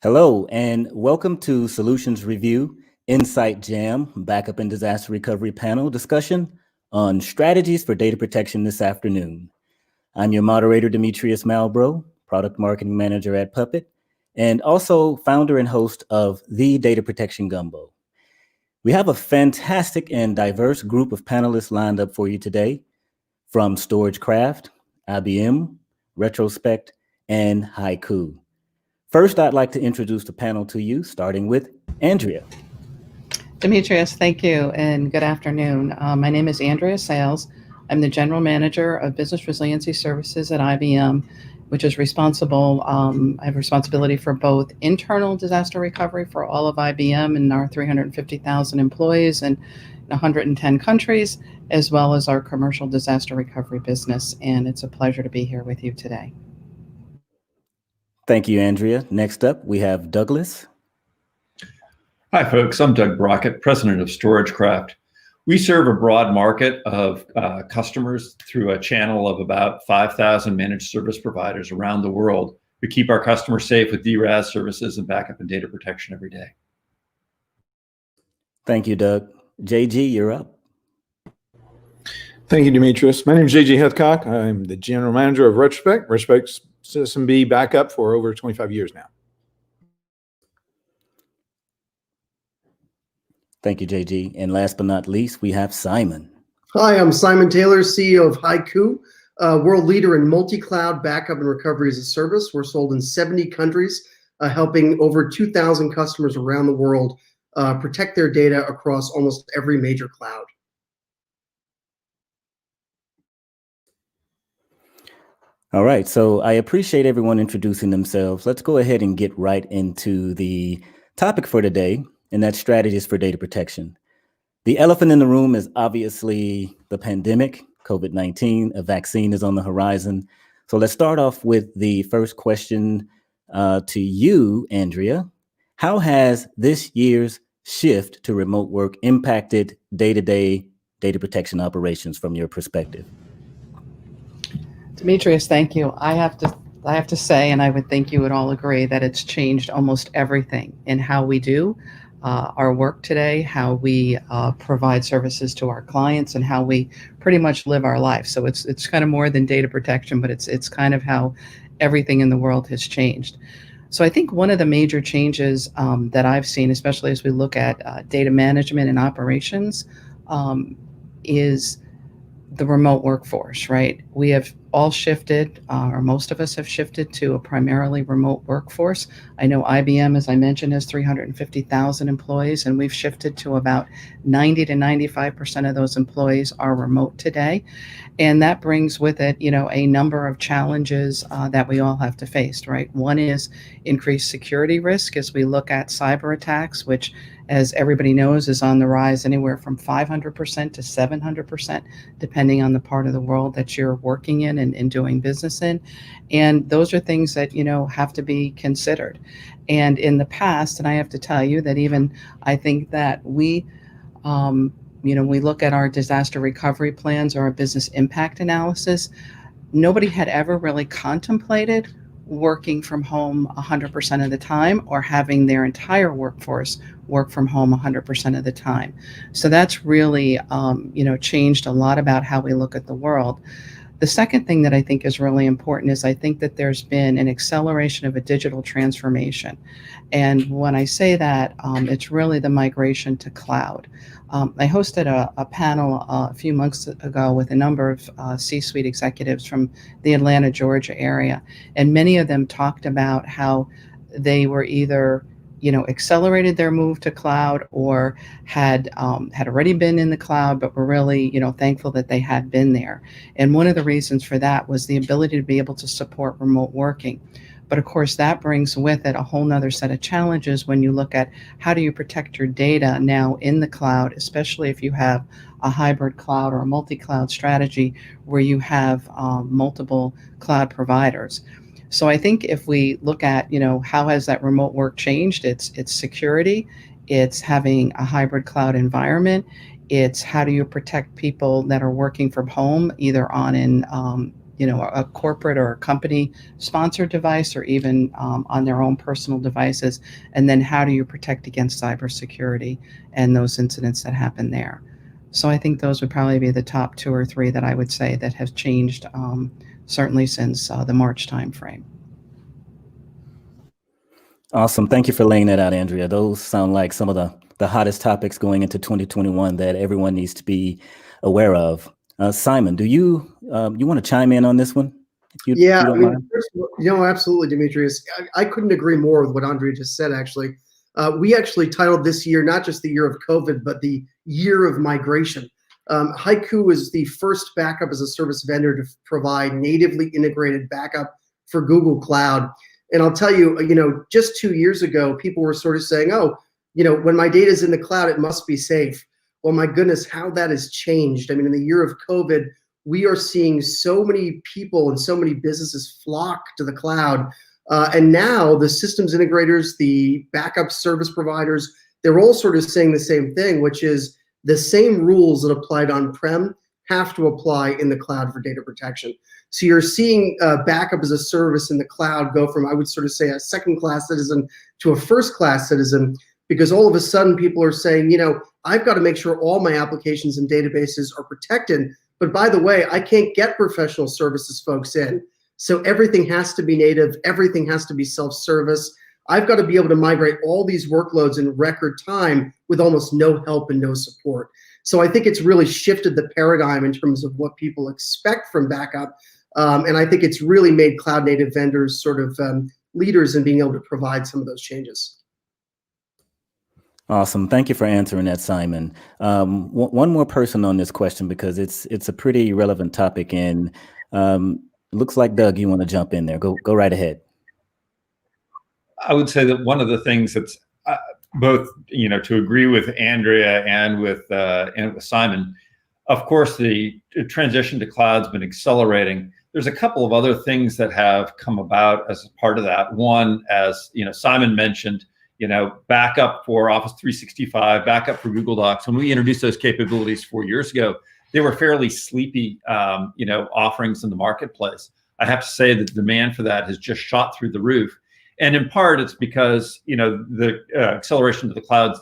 Hello, and welcome to Solutions Review Insight Jam Backup and Disaster Recovery Panel discussion on strategies for data protection this afternoon. I'm your moderator, Demetrius Malbrough, Product Marketing Manager at Puppet, and also founder and host of the Data Protection Gumbo. We have a fantastic and diverse group of panelists lined up for you today from StorageCraft, IBM, Retrospect, and HYCU. First, I'd like to introduce the panel to you, starting with Andrea. Demetrius, thank you, and good afternoon. My name is Andrea Sayles. I'm the General Manager of Business Resiliency Services at IBM, which is responsible. I have responsibility for both internal disaster recovery for all of IBM and our 350,000 employees in 110 countries, as well as our commercial disaster recovery business. And it's a pleasure to be here with you today. Thank you, Andrea. Next up, we have Douglas. Hi, folks. I'm Doug Brockett, President of StorageCraft. We serve a broad market of customers through a channel of about 5,000 managed service providers around the world. We keep our customers safe with DRaaS services and backup and data protection every day. Thank you, Doug. JG, you're up. Thank you, Demetrius. My name is JG Heithcock. I'm the General Manager of Retrospect. Retrospect's System B backup for over 25 years now. Thank you, JG. And last but not least, we have Simon. Hi, I'm Simon Taylor, CEO of HYCU, world leader in multi-cloud backup and recovery as a service. We're sold in 70 countries, helping over 2,000 customers around the world protect their data across almost every major cloud. All right, so I appreciate everyone introducing themselves. Let's go ahead and get right into the topic for today, and that's strategies for data protection. The elephant in the room is obviously the pandemic, COVID-19. A vaccine is on the horizon. So let's start off with the first question to you, Andrea. How has this year's shift to remote work impacted day-to-day data protection operations from your perspective? Demetrius, thank you. I have to say, and I would think you would all agree, that it's changed almost everything in how we do our work today, how we provide services to our clients, and how we pretty much live our life. So it's kind of more than data protection, but it's kind of how everything in the world has changed. So I think one of the major changes that I've seen, especially as we look at data management and operations, is the remote workforce, right? We have all shifted, or most of us have shifted to a primarily remote workforce. I know IBM, as I mentioned, has 350,000 employees, and we've shifted to about 90 to 95% of those employees are remote today. And that brings with it, a number of challenges that we all have to face, right? One is increased security risk as we look at cyber attacks, which, as everybody knows, is on the rise anywhere from 500% to 700%, depending on the part of the world that you're working in and doing business in. And those are things that, have to be considered. And in the past, and I have to tell you that even I think that we look at our disaster recovery plans or our business impact analysis, nobody had ever really contemplated working from home 100% of the time or having their entire workforce work from home 100% of the time. So that's really, changed a lot about how we look at the world. The second thing that I think is really important is I think that there's been an acceleration of a digital transformation. And when I say that, it's really the migration to cloud. I hosted a panel a few months ago with a number of C-suite executives from the Atlanta, Georgia area. And many of them talked about how they were either accelerated their move to cloud or had already been in the cloud, but were really, thankful that they had been there. And one of the reasons for that was the ability to be able to support remote working. But of course, that brings with it a whole nother set of challenges when you look at how do you protect your data now in the cloud, especially if you have a hybrid cloud or a multi-cloud strategy where you have multiple cloud providers. So I think if we look at, how has that remote work changed, it's security, it's having a hybrid cloud environment, it's how do you protect people that are working from home, either on an a corporate or a company sponsored device, or even on their own personal devices. And then how do you protect against cybersecurity and those incidents that happen there? So I think those would probably be the top 2 or 3 that I would say that have changed, certainly since the March timeframe. Awesome. Thank you for laying that out, Andrea. Those sound like some of the hottest topics going into 2021 that everyone needs to be aware of. Simon, do you want to chime in on this one? If you don't mind? First of all, absolutely, Demetrius. I couldn't agree more with what Andrea just said, actually. We actually titled this year not just the year of COVID, but the year of migration. HYCU is the first backup as a service vendor to provide natively integrated backup for Google Cloud. And I'll tell you, just 2 years ago, people were sort of saying, when my data is in the cloud, it must be safe. Well, my goodness, how that has changed. I mean, in the year of COVID, we are seeing so many people and so many businesses flock to the cloud. And now the systems integrators, the backup service providers, they're all sort of saying the same thing, which is the same rules that applied on-prem have to apply in the cloud for data protection. So you're seeing backup as a service in the cloud go from, I would sort of say, a second-class citizen to a first-class citizen, because all of a sudden people are saying, I've got to make sure all my applications and databases are protected. But by the way, I can't get professional services folks in. So everything has to be native. Everything has to be self-service. I've got to be able to migrate all these workloads in record time with almost no help and no support. So I think it's really shifted the paradigm in terms of what people expect from backup. And I think it's really made cloud native vendors sort of leaders in being able to provide some of those changes. Awesome. Thank you for answering that, Simon. One more person on this question, because it's a pretty relevant topic, and looks like, Doug, you want to jump in there. Go right ahead. I would say that one of the things that's both, to agree with Andrea and with Simon, of course, the transition to cloud's been accelerating. There's a couple of other things that have come about as a part of that. One, as Simon mentioned, backup for Office 365, backup for Google Docs. When we introduced those capabilities 4 years ago, they were fairly sleepy, offerings in the marketplace. I have to say that the demand for that has just shot through the roof. And in part, it's because, the acceleration to the cloud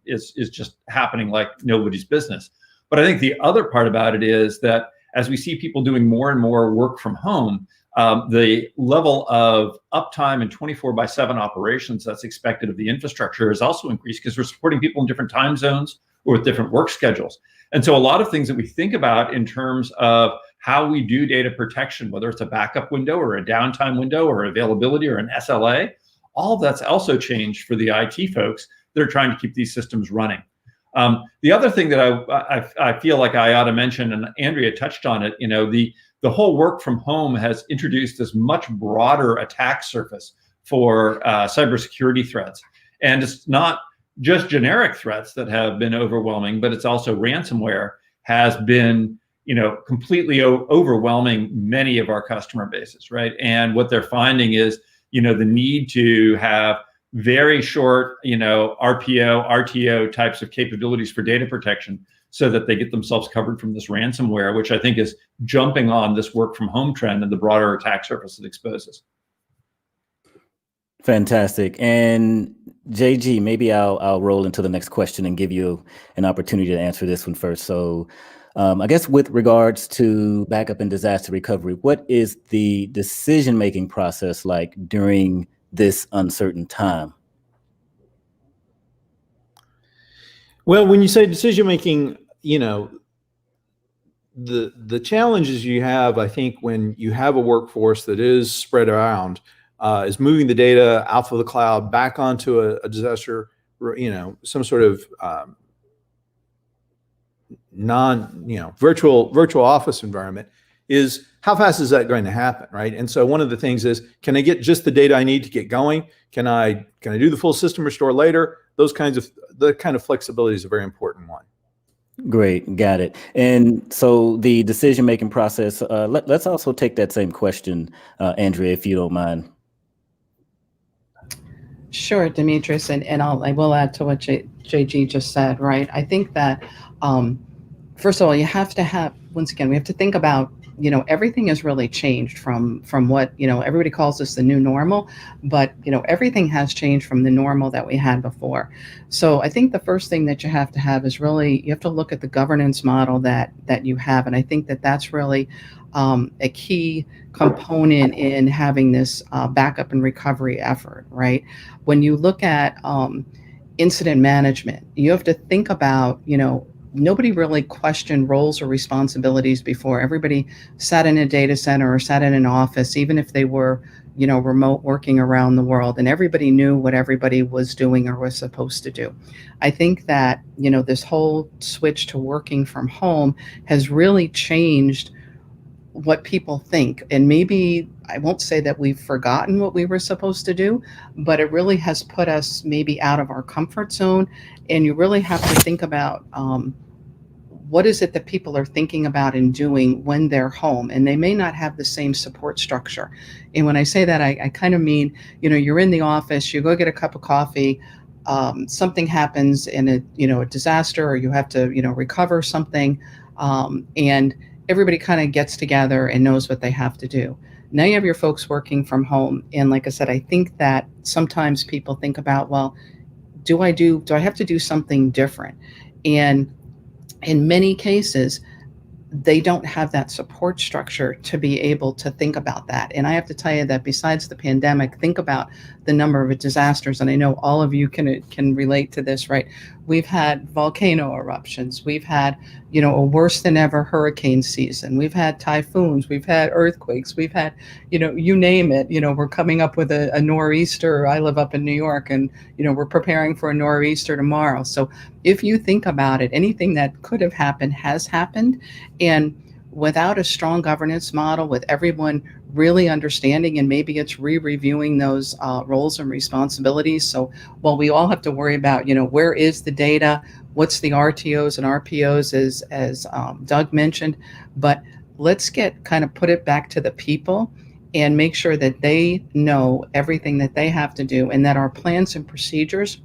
is just happening like nobody's business. But I think the other part about it is that as we see people doing more and more work from home, the level of uptime and 24/7 operations that's expected of the infrastructure has also increased, because we're supporting people in different time zones or with different work schedules. And so a lot of things that we think about in terms of how we do data protection, whether it's a backup window or a downtime window or availability or an SLA, all of that's also changed for the IT folks that are trying to keep these systems running. The other thing that I feel like I ought to mention, and Andrea touched on it, the whole work from home has introduced this much broader attack surface for cybersecurity threats. And it's not just generic threats that have been overwhelming, but it's also ransomware has been, completely overwhelming many of our customer bases, right? And what they're finding is, the need to have very short, RPO, RTO types of capabilities for data protection so that they get themselves covered from this ransomware, which I think is jumping on this work from home trend and the broader attack surface it exposes. Fantastic. And JG, maybe I'll roll into the next question and give you an opportunity to answer this one first. So I guess with regards to backup and disaster recovery, what is the decision-making process like during this uncertain time? Well, when you say decision-making, the challenges you have, I think, when you have a workforce that is spread around, is moving the data out of the cloud back onto a disaster, some sort of virtual office environment, is how fast is that going to happen, right? And so one of the things is, can I get just the data I need to get going? Can I do the full system restore later? The kind of flexibility is a very important one. Great, got it. And so the decision-making process, let's also take that same question, Andrea, if you don't mind. Sure, Demetrius, and I will add to what JG just said, right? I think that, first of all, you have to have, once again, we have to think about everything has really changed from what, everybody calls this the new normal, but, everything has changed from the normal that we had before. So I think the first thing that you have to have is really, you have to look at the governance model that you have. And I think that that's really a key component in having this backup and recovery effort, right? When you look at incident management, you have to think about, nobody really questioned roles or responsibilities before. Everybody sat in a data center or sat in an office, even if they were, remote working around the world, and everybody knew what everybody was doing or was supposed to do. I think that, this whole switch to working from home has really changed what people think. And maybe I won't say that we've forgotten what we were supposed to do, but it really has put us maybe out of our comfort zone. And you really have to think about what is it that people are thinking about and doing when they're home, and they may not have the same support structure. And when I say that, I kind of mean, you're in the office, you go get a cup of coffee, something happens in a disaster, or you have to, recover something, and everybody kind of gets together and knows what they have to do. Now you have your folks working from home. And like I said, I think that sometimes people think about, well, do I have to do something different? And in many cases, they don't have that support structure to be able to think about that. And I have to tell you that besides the pandemic, think about the number of disasters. And I know all of you can relate to this, right? We've had volcano eruptions. We've had, a worse than ever hurricane season. We've had typhoons. We've had earthquakes. We've had, you name it. We're coming up with a nor'easter. I live up in New York, and, we're preparing for a nor'easter tomorrow. So if you think about it, anything that could have happened has happened. And without a strong governance model, with everyone really understanding, and maybe it's re-reviewing those roles and responsibilities. So while we all have to worry about, where is the data, what's the RTOs and RPOs, as Doug mentioned, but let's put it back to the people and make sure that they know everything that they have to do, and that our plans and procedures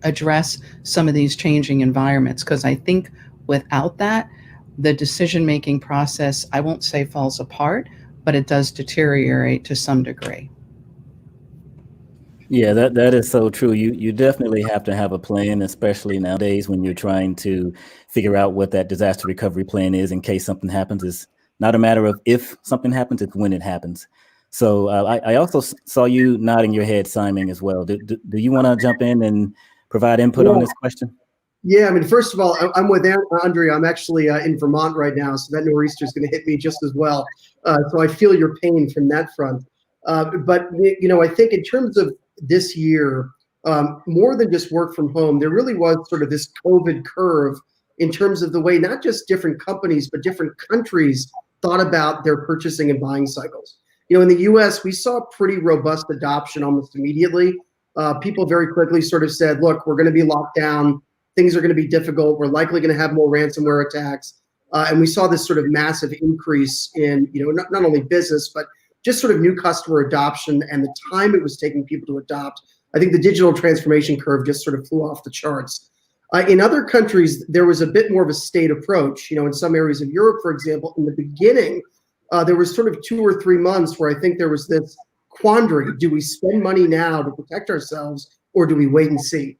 address some of these changing environments. Because I think without that, the decision-making process, I won't say falls apart, but it does deteriorate to some degree. Yeah, that is so true. You definitely have to have a plan, especially nowadays when you're trying to figure out what that disaster recovery plan is in case something happens. It's not a matter of if something happens, it's when it happens. So I also saw you nodding your head, Simon, as well. Do you want to jump in and provide input on this question? Yeah, I mean, first of all, I'm with Andrea. I'm actually in Vermont right now, so that nor'easter is going to hit me just as well. So I feel your pain from that front. But I think in terms of this year, more than just work from home, there really was sort of this COVID curve in terms of the way not just different companies, but different countries thought about their purchasing and buying cycles. In the US, we saw pretty robust adoption almost immediately. People very quickly sort of said, look, we're going to be locked down. Things are going to be difficult. We're likely going to have more ransomware attacks. And we saw this sort of massive increase in, not only business, but just sort of new customer adoption and the time it was taking people to adopt. I think the digital transformation curve just sort of flew off the charts. In other countries, there was a bit more of a state approach. In some areas of Europe, for example, in the beginning, there was sort of 2 or 3 months where I think there was this quandary. Do we spend money now to protect ourselves, or do we wait and see?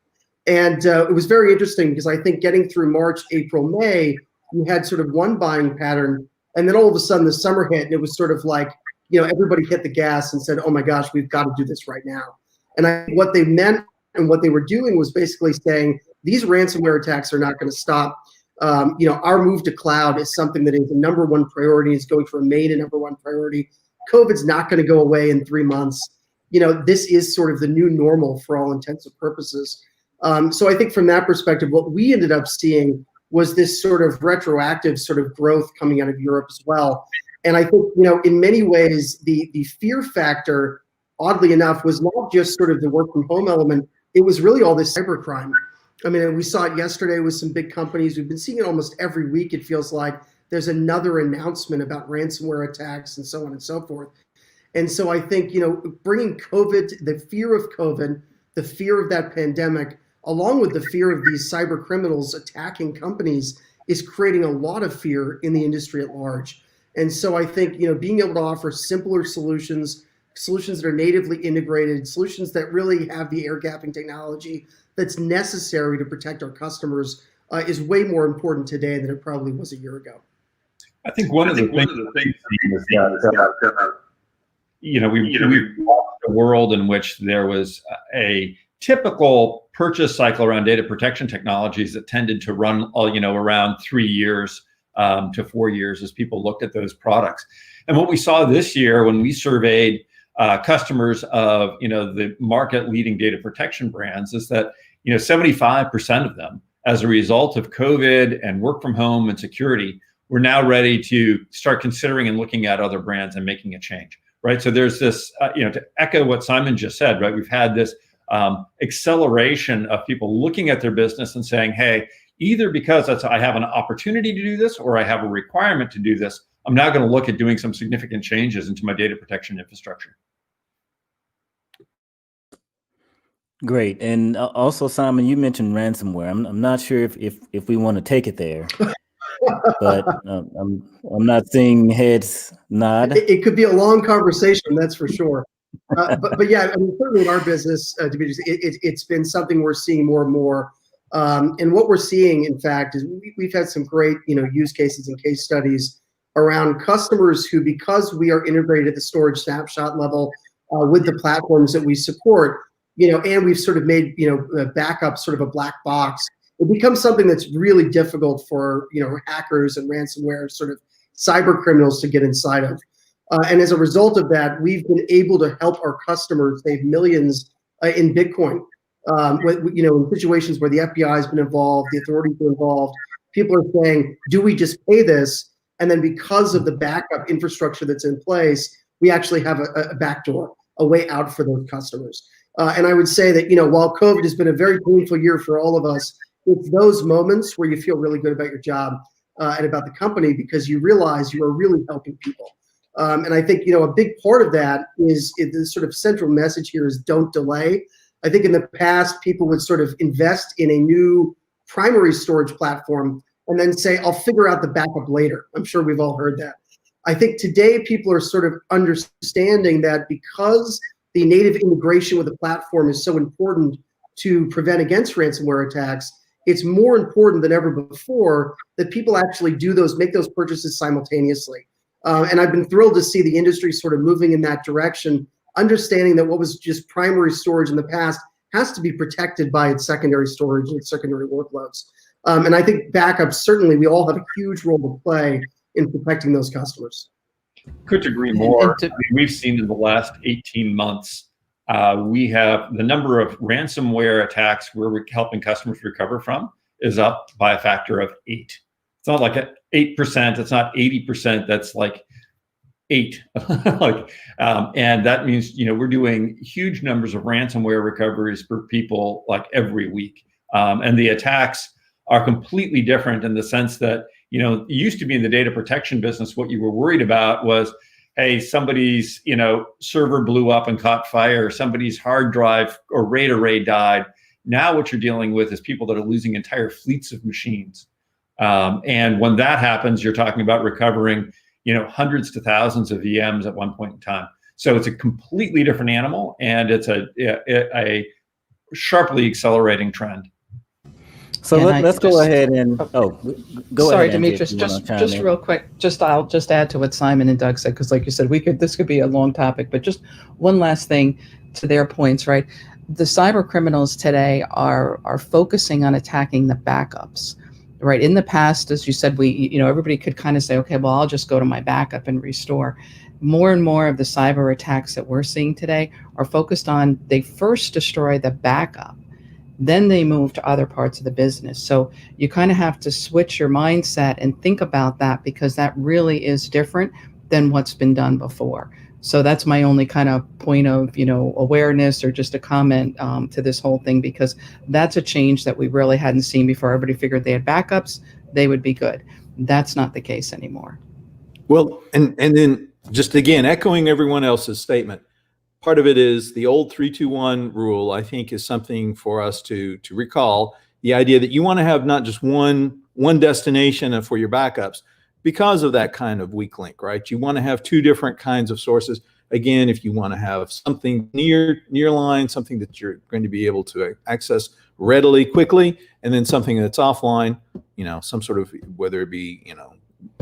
And it was very interesting because I think getting through March, April, May, you had sort of one buying pattern. And then all of a sudden the summer hit, and it was sort of like, everybody hit the gas and said, oh my gosh, we've got to do this right now. And what they meant and what they were doing was basically saying, these ransomware attacks are not going to stop. Our move to cloud is something that is the number one priority. It's going to remain a number one priority. COVID's not going to go away in 3 months. This is sort of the new normal for all intents and purposes. So I think from that perspective, what we ended up seeing was this sort of retroactive sort of growth coming out of Europe as well. And I think, in many ways, the fear factor, oddly enough, was not just sort of the work from home element. It was really all this cybercrime. I mean, we saw it yesterday with some big companies. We've been seeing it almost every week. It feels like there's another announcement about ransomware attacks and so on and so forth. And so I think, bringing COVID, the fear of COVID, the fear of that pandemic, along with the fear of these cyber criminals attacking companies, is creating a lot of fear in the industry at large. And so I think, being able to offer simpler solutions that are natively integrated, solutions that really have the air gapping technology that's necessary to protect our customers is way more important today than it probably was a year ago. I think one of the things is that, we've walked a world in which there was a typical purchase cycle around data protection technologies that tended to run around 3 years to 4 years as people looked at those products. And what we saw this year when we surveyed customers of the market leading data protection brands is that 75% of them, as a result of COVID and work from home and security, we're now ready to start considering and looking at other brands and making a change, right? So there's this, to echo what Simon just said, right? We've had this acceleration of people looking at their business and saying, hey, either because I have an opportunity to do this or I have a requirement to do this, I'm now going to look at doing some significant changes into my data protection infrastructure. Great. And also, Simon, you mentioned ransomware. I'm not sure if we want to take it there, but I'm not seeing heads nod. It could be a long conversation, that's for sure. But yeah, I mean, certainly in our business, Demetrius, it's been something we're seeing more and more. And what we're seeing, in fact, is we've had some great use cases and case studies around customers who, because we are integrated at the storage snapshot level with the platforms that we support, and we've sort of made backup sort of a black box, it becomes something that's really difficult for hackers and ransomware sort of cyber criminals to get inside of. And as a result of that, we've been able to help our customers save millions in Bitcoin. In situations where the FBI has been involved, the authorities are involved, people are saying, do we just pay this? And then because of the backup infrastructure that's in place, we actually have a backdoor, a way out for those customers. And I would say that, while COVID has been a very painful year for all of us, it's those moments where you feel really good about your job and about the company because you realize you are really helping people. And I think, a big part of that is the sort of central message here is don't delay. I think in the past, people would sort of invest in a new primary storage platform and then say, I'll figure out the backup later. I'm sure we've all heard that. I think today people are sort of understanding that because the native integration with the platform is so important to prevent against ransomware attacks, it's more important than ever before that people actually make those purchases simultaneously. And I've been thrilled to see the industry sort of moving in that direction, understanding that what was just primary storage in the past has to be protected by its secondary storage and its secondary workloads. And I think backups, certainly we all have a huge role to play in protecting those customers. Couldn't agree more. We've seen in the last 18 months, we have the number of ransomware attacks where we're helping customers recover from is up by a factor of 8. It's not like 8%. It's not 80%. That's like 8. And that means, we're doing huge numbers of ransomware recoveries for people like every week. And the attacks are completely different in the sense that, it used to be in the data protection business, what you were worried about was, hey, somebody's, server blew up and caught fire, somebody's hard drive or RAID array died. Now what you're dealing with is people that are losing entire fleets of machines. And when that happens, you're talking about recovering, hundreds to thousands of VMs at one point in time. So it's a completely different animal, and it's a sharply accelerating trend. So let's go ahead and go sorry, ahead. Demetrius, just real quick. I'll just add to what Simon and Doug said, because like you said, this could be a long topic, but just one last thing to their points, right? The cyber criminals today are focusing on attacking the backups. Right. In the past, as you said, everybody could kind of say, okay, well, I'll just go to my backup and restore. More and more of the cyber attacks that we're seeing today are focused on, they first destroy the backup, then they move to other parts of the business. So you kind of have to switch your mindset and think about that, because that really is different than what's been done before. So that's my only kind of point of, awareness or just a comment to this whole thing, because that's a change that we really hadn't seen before. Everybody figured they had backups, they would be good. That's not the case anymore. Well, and then just again, echoing everyone else's statement, part of it is the old 3-2-1 rule, I think, is something for us to recall. The idea that you want to have not just one destination for your backups, because of that kind of weak link, right? You want to have two different kinds of sources. Again, if you want to have something nearline, something that you're going to be able to access readily, quickly, and then something that's offline, some sort of, whether it be,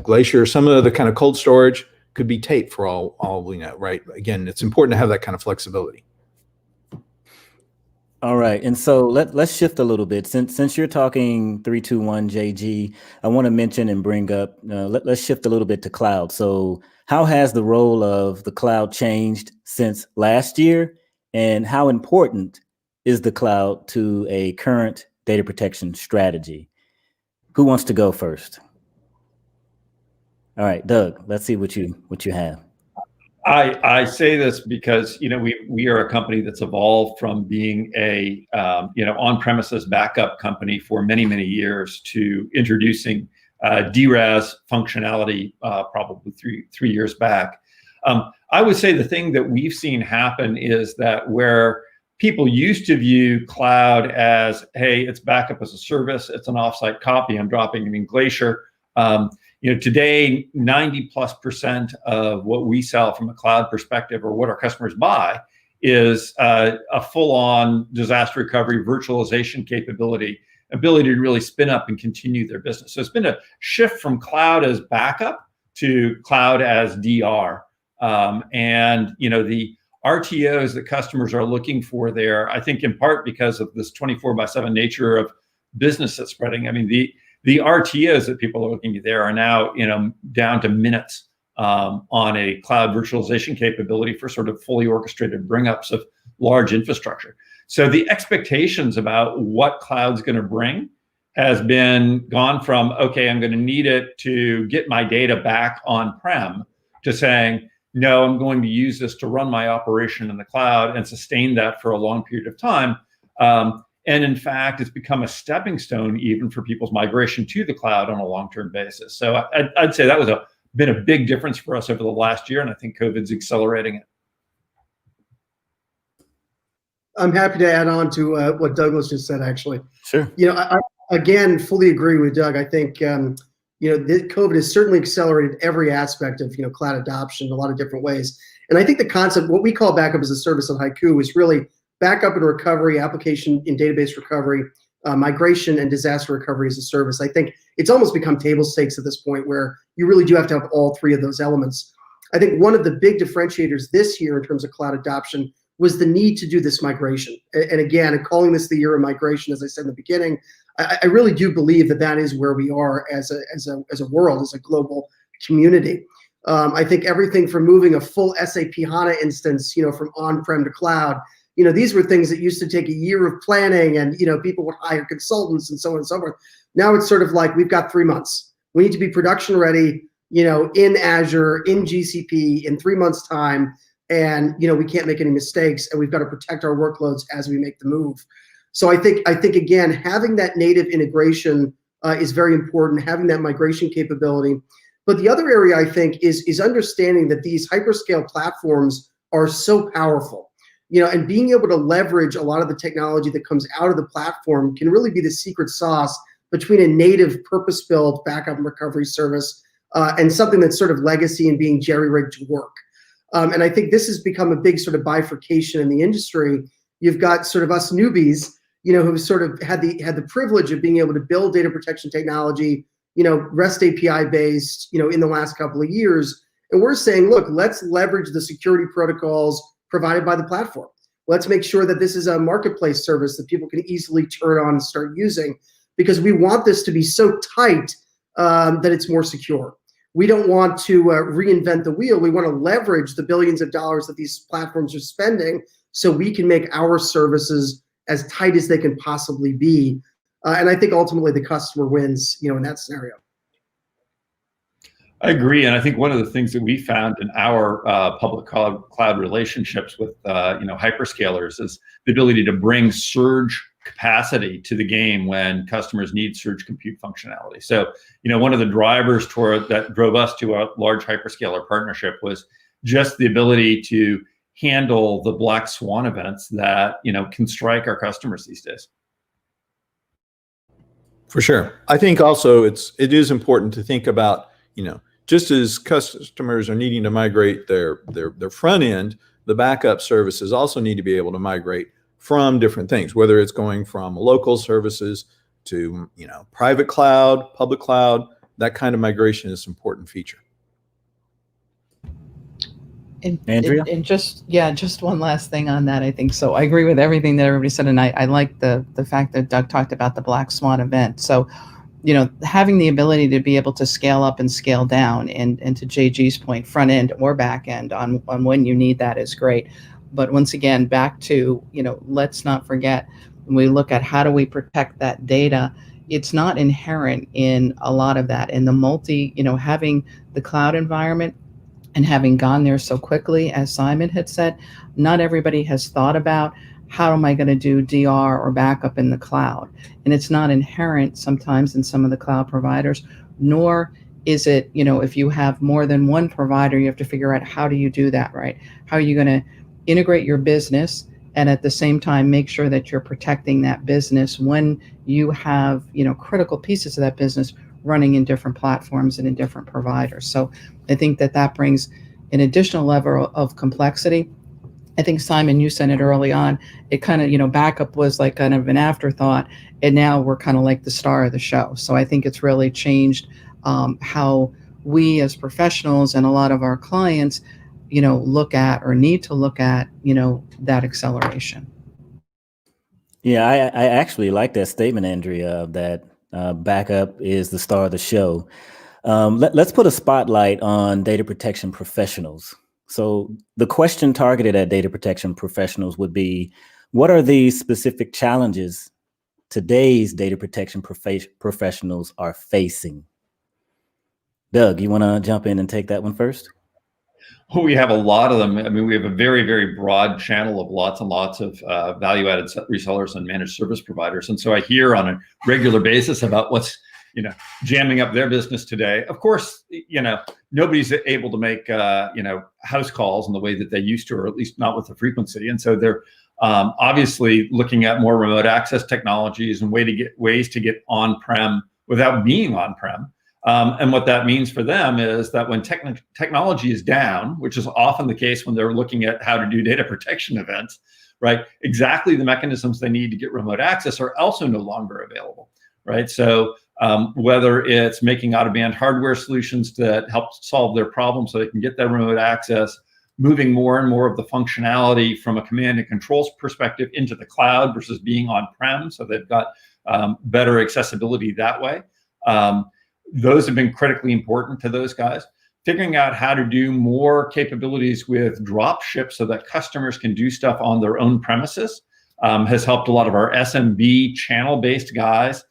Glacier or some other kind of cold storage, could be tape for all we know, right? Again, it's important to have that kind of flexibility. All right, and so let's shift a little bit. Since you're talking 321 JG, I want to mention and bring up. Let's shift a little bit to cloud. So, how has the role of the cloud changed since last year, and how important is the cloud to a current data protection strategy? Who wants to go first? All right, Doug. Let's see what you have. I say this because we are a company that's evolved from being a on-premises backup company for many years to introducing DRAS functionality probably three years back. I would say the thing that we've seen happen is that where people used to view cloud as, hey, it's backup as a service, it's an offsite copy, I'm dropping it in Glacier. Today, 90+% of what we sell from a cloud perspective, or what our customers buy, is a full-on disaster recovery virtualization capability, ability to really spin up and continue their business. So it's been a shift from cloud as backup to cloud as DR. And the RTOs that customers are looking for there, I think in part because of this 24/7 nature of business that's spreading. I mean, the RTOs that people are looking at there are now, down to minutes on a cloud virtualization capability for sort of fully orchestrated bring-ups of large infrastructure. So the expectations about what cloud's going to bring has been gone from, okay, I'm going to need it to get my data back on-prem, to saying, no, I'm going to use this to run my operation in the cloud and sustain that for a long period of time. And in fact, it's become a stepping stone even for people's migration to the cloud on a long-term basis. So I'd say that was been a big difference for us over the last year, and I think COVID's accelerating it. I'm happy to add on to what Douglas just said, actually. Sure. I again fully agree with Doug. I think COVID has certainly accelerated every aspect of cloud adoption in a lot of different ways. And I think the concept, what we call backup as a service at HYCU, is really backup and recovery, application and database recovery, migration, and disaster recovery as a service. I think it's almost become table stakes at this point, where you really do have to have all three of those elements. I think one of the big differentiators this year in terms of cloud adoption was the need to do this migration. And again, calling this the year of migration, as I said in the beginning, I really do believe that is where we are as a world, as a global community. I think everything from moving a full SAP HANA instance, from on-prem to cloud, these were things that used to take a year of planning, and people would hire consultants and so on and so forth. Now it's sort of like, we've got 3 months. We need to be production ready, in Azure, in GCP in 3 months' time, and we can't make any mistakes, and we've got to protect our workloads as we make the move. So I think again, having that native integration is very important, having that migration capability. But the other area, I think, is understanding that these hyperscale platforms are so powerful. And being able to leverage a lot of the technology that comes out of the platform can really be the secret sauce between a native purpose-built backup and recovery service and something that's sort of legacy and being jerry-rigged to work. And I think this has become a big sort of bifurcation in the industry. You've got sort of us newbies, who sort of had the privilege of being able to build data protection technology, REST API based, in the last couple of years. And we're saying, look, let's leverage the security protocols provided by the platform. Let's make sure that this is a marketplace service that people can easily turn on and start using, because we want this to be so tight that it's more secure. We don't want to reinvent the wheel. We want to leverage the billions of dollars that these platforms are spending so we can make our services as tight as they can possibly be. And I think ultimately the customer wins, in that scenario. I agree, and I think one of the things that we found in our public cloud relationships with hyperscalers is the ability to bring surge capacity to the game when customers need surge compute functionality. So, one of the drivers that drove us to a large hyperscaler partnership was just the ability to handle the black swan events that can strike our customers these days. For sure. I think also it is important to think about just as customers are needing to migrate their front end, the backup services also need to be able to migrate from different things, whether it's going from local services to, private cloud, public cloud. That kind of migration is an important feature. Andrea? And just one last thing on that, I think. So I agree with everything that everybody said. And I like the fact that Doug talked about the Black Swan event. So, having the ability to be able to scale up and scale down, and to JG's point, front end or back end on when you need that is great. But once again, back to, let's not forget, when we look at how do we protect that data, it's not inherent in a lot of that. And the having the cloud environment and having gone there so quickly, as Simon had said, not everybody has thought about how am I going to do DR or backup in the cloud. And it's not inherent sometimes in some of the cloud providers, nor is it, if you have more than one provider, you have to figure out how do you do that, right? How are you going to integrate your business and at the same time make sure that you're protecting that business when you have, critical pieces of that business running in different platforms and in different providers. So I think that brings an additional level of complexity. I think, Simon, you said it early on, it kind of, backup was like kind of an afterthought, and now we're kind of like the star of the show. So I think it's really changed how we as professionals and a lot of our clients, look at or need to look at, that acceleration. Yeah, I actually like that statement, Andrea, that backup is the star of the show. Let's put a spotlight on data protection professionals. So the question targeted at data protection professionals would be, what are the specific challenges today's data protection professionals are facing? Doug, you want to jump in and take that one first? Well, we have a lot of them. I mean, we have a very, very broad channel of lots and lots of value-added resellers and managed service providers. And so I hear on a regular basis about what's, jamming up their business today. Of course, nobody's able to make, house calls in the way that they used to, or at least not with the frequency. And so they're obviously looking at more remote access technologies and ways to get on-prem without being on-prem. And what that means for them is that when technology is down, which is often the case when they're looking at how to do data protection events, right? Exactly the mechanisms they need to get remote access are also no longer available, right? So whether it's making out-of-band hardware solutions that help solve their problems so they can get that remote access, moving more and more of the functionality from a command and controls perspective into the cloud versus being on-prem, so they've got better accessibility that way. Those have been critically important to those guys. Figuring out how to do more capabilities with drop ship so that customers can do stuff on their own premises has helped a lot of our SMB channel-based guys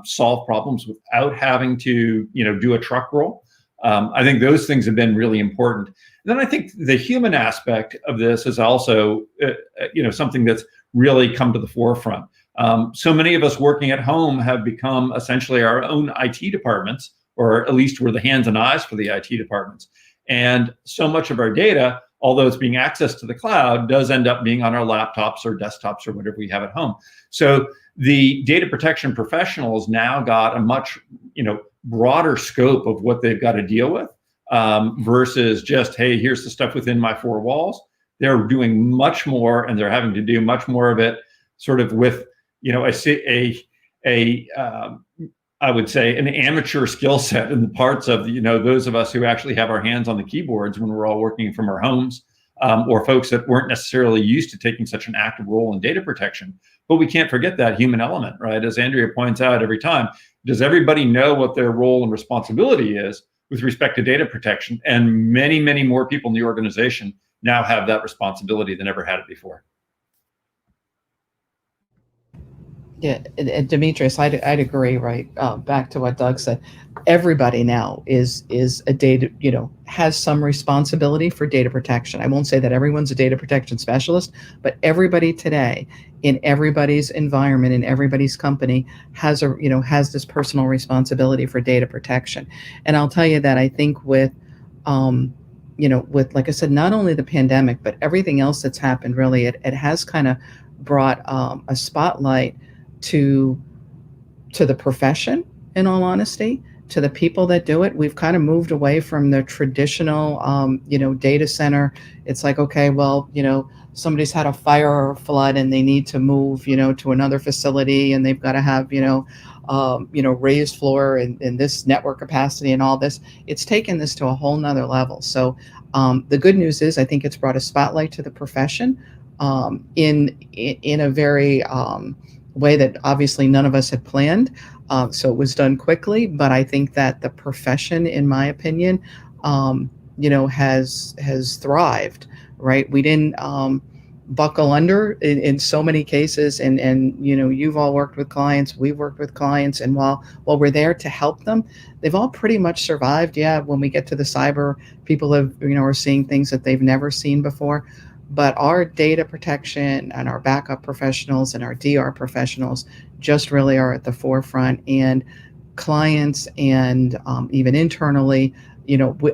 solve problems without having to, do a truck roll. I think those things have been really important. And then I think the human aspect of this is also, something that's really come to the forefront. So many of us working at home have become essentially our own IT departments, or at least we're the hands and eyes for the IT departments. And so much of our data, although it's being accessed to the cloud, does end up being on our laptops or desktops or whatever we have at home. So the data protection professionals now got a much, broader scope of what they've got to deal with versus just, hey, here's the stuff within my four walls. They're doing much more, and they're having to do much more of it sort of with, I would say an amateur skill set in the parts of, those of us who actually have our hands on the keyboards when we're all working from our homes, or folks that weren't necessarily used to taking such an active role in data protection. But we can't forget that human element, right? As Andrea points out every time, does everybody know what their role and responsibility is with respect to data protection? And many, many more people in the organization now have that responsibility than ever had it before. Yeah, Demetrius, I'd agree, right? Back to what Doug said, everybody now is a data, has some responsibility for data protection. I won't say that everyone's a data protection specialist, but everybody today in everybody's environment, in everybody's company has this personal responsibility for data protection. And I'll tell you that I think with, like I said, not only the pandemic, but everything else that's happened, really, it has kind of brought a spotlight to the profession, in all honesty, to the people that do it. We've kind of moved away from the traditional, data center. It's like, okay, well, somebody's had a fire or a flood and they need to move, to another facility, and they've got to have, raised floor and this network capacity and all this. It's taken this to a whole nother level. So the good news is I think it's brought a spotlight to the profession in a very way that obviously none of us had planned. So it was done quickly, but I think that the profession, in my opinion, has thrived, right? We didn't buckle under in so many cases, and you've all worked with clients, we've worked with clients, and while we're there to help them, they've all pretty much survived. Yeah, when we get to the cyber, people are seeing things that they've never seen before. But our data protection and our backup professionals and our DR professionals just really are at the forefront. And clients and even internally,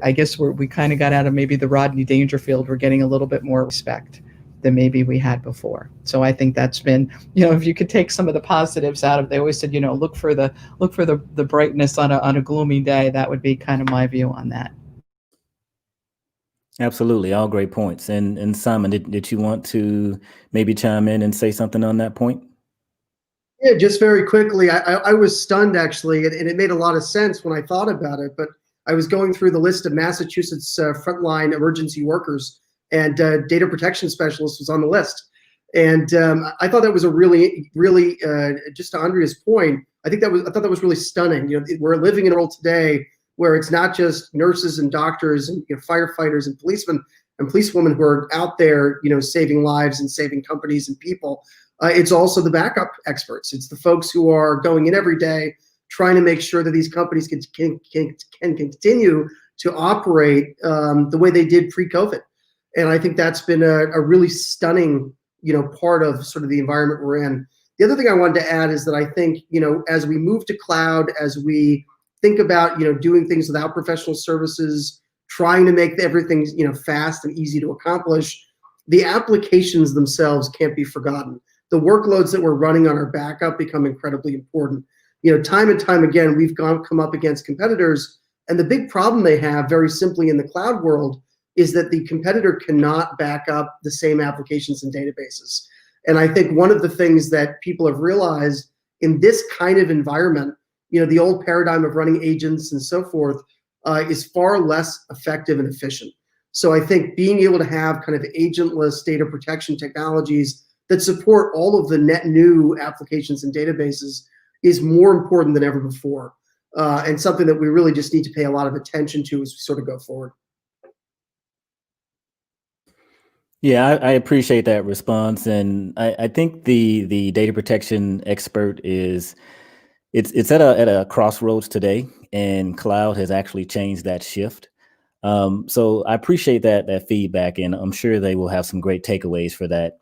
I guess we kind of got out of maybe the Rodney Dangerfield. We're getting a little bit more respect than maybe we had before. So I think that's been, if you could take some of the positives out of, they always said, look for the brightness on a gloomy day. That would be kind of my view on that. Absolutely. All great points. And Simon, did you want to maybe chime in and say something on that point? Yeah, just very quickly. I was stunned, actually, and it made a lot of sense when I thought about it. But I was going through the list of Massachusetts frontline emergency workers, and data protection specialist was on the list. And I thought that was a really, just to Andrea's point, I thought that was really stunning. We're living in a world today where it's not just nurses and doctors and firefighters and policemen and policewomen who are out there, saving lives and saving companies and people. It's also the backup experts. It's the folks who are going in every day trying to make sure that these companies can continue to operate the way they did pre-COVID. And I think that's been a really stunning, part of sort of the environment we're in. The other thing I wanted to add is that I think, as we move to cloud, as we think about, doing things without professional services, trying to make everything, fast and easy to accomplish, the applications themselves can't be forgotten. The workloads that we're running on our backup become incredibly important. Time and time again, we've come up against competitors, and the big problem they have, very simply in the cloud world, is that the competitor cannot back up the same applications and databases. And I think one of the things that people have realized in this kind of environment, the old paradigm of running agents and so forth is far less effective and efficient. So I think being able to have kind of agentless data protection technologies that support all of the net new applications and databases is more important than ever before, and something that we really just need to pay a lot of attention to as we sort of go forward. Yeah, I appreciate that response, and I think the data protection expert is it's at a crossroads today, and cloud has actually changed that shift. So I appreciate that feedback, and I'm sure they will have some great takeaways for that.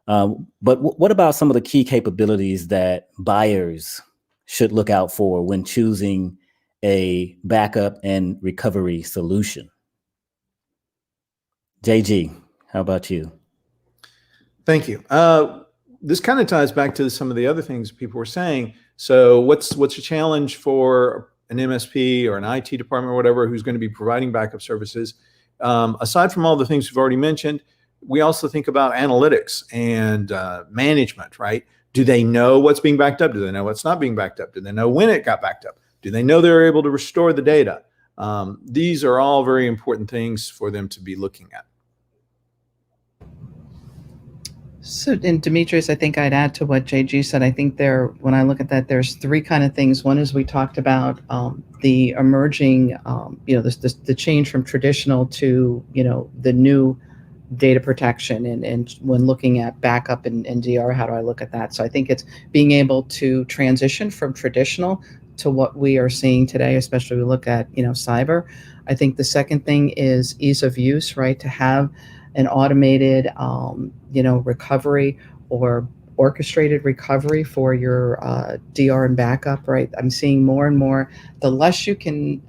But what about some of the key capabilities that buyers should look out for when choosing a backup and recovery solution? JG, how about you? Thank you. This kind of ties back to some of the other things people were saying. So what's a challenge for an MSP or an IT department or whatever who's going to be providing backup services? Aside from all the things we've already mentioned, we also think about analytics and management, right? Do they know what's being backed up? Do they know what's not being backed up? Do they know when it got backed up? Do they know they're able to restore the data? These are all very important things for them to be looking at. So, and Demetrius, I think I'd add to what JG said. I think when I look at that, there's three kind of things. One is we talked about the emerging, the change from traditional to, the new data protection. And when looking at backup and DR, how do I look at that? So I think it's being able to transition from traditional to what we are seeing today, especially we look at, cyber. I think the second thing is ease of use, right? To have an automated, recovery or orchestrated recovery for your DR and backup, right? I'm seeing more and more, the less you can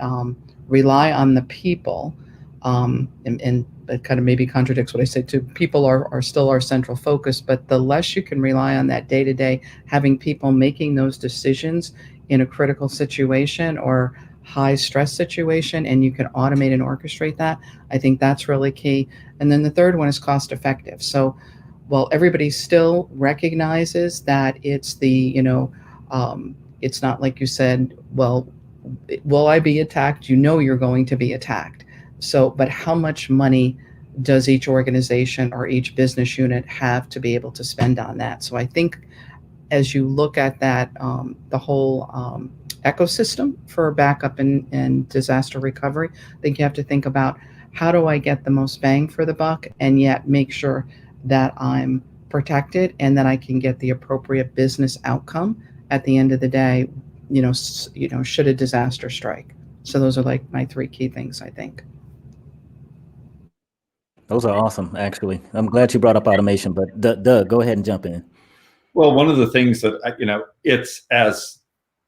rely on the people, and it kind of maybe contradicts what I said too. People are still our central focus, but the less you can rely on that day-to-day, having people making those decisions in a critical situation or high stress situation and you can automate and orchestrate that, I think that's really key. And then the third one is cost effective. So while everybody still recognizes that it's it's not like you said, well, will I be attacked? You know you're going to be attacked. So, but how much money does each organization or each business unit have to be able to spend on that? So I think as you look at that, the whole ecosystem for backup and disaster recovery, I think you have to think about, how do I get the most bang for the buck and yet make sure that I'm protected and that I can get the appropriate business outcome at the end of the day, should a disaster strike. So those are like my three key things, I think. Those are awesome, actually. I'm glad you brought up automation, but Doug, go ahead and jump in. Well, one of the things that, it's as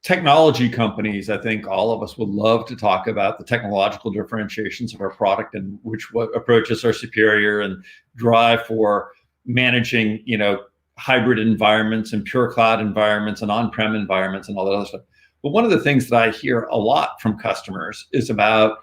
technology companies, I think all of us would love to talk about the technological differentiations of our product and what approaches are superior and drive for managing, hybrid environments and pure cloud environments and on-prem environments and all that other stuff. But one of the things that I hear a lot from customers is about,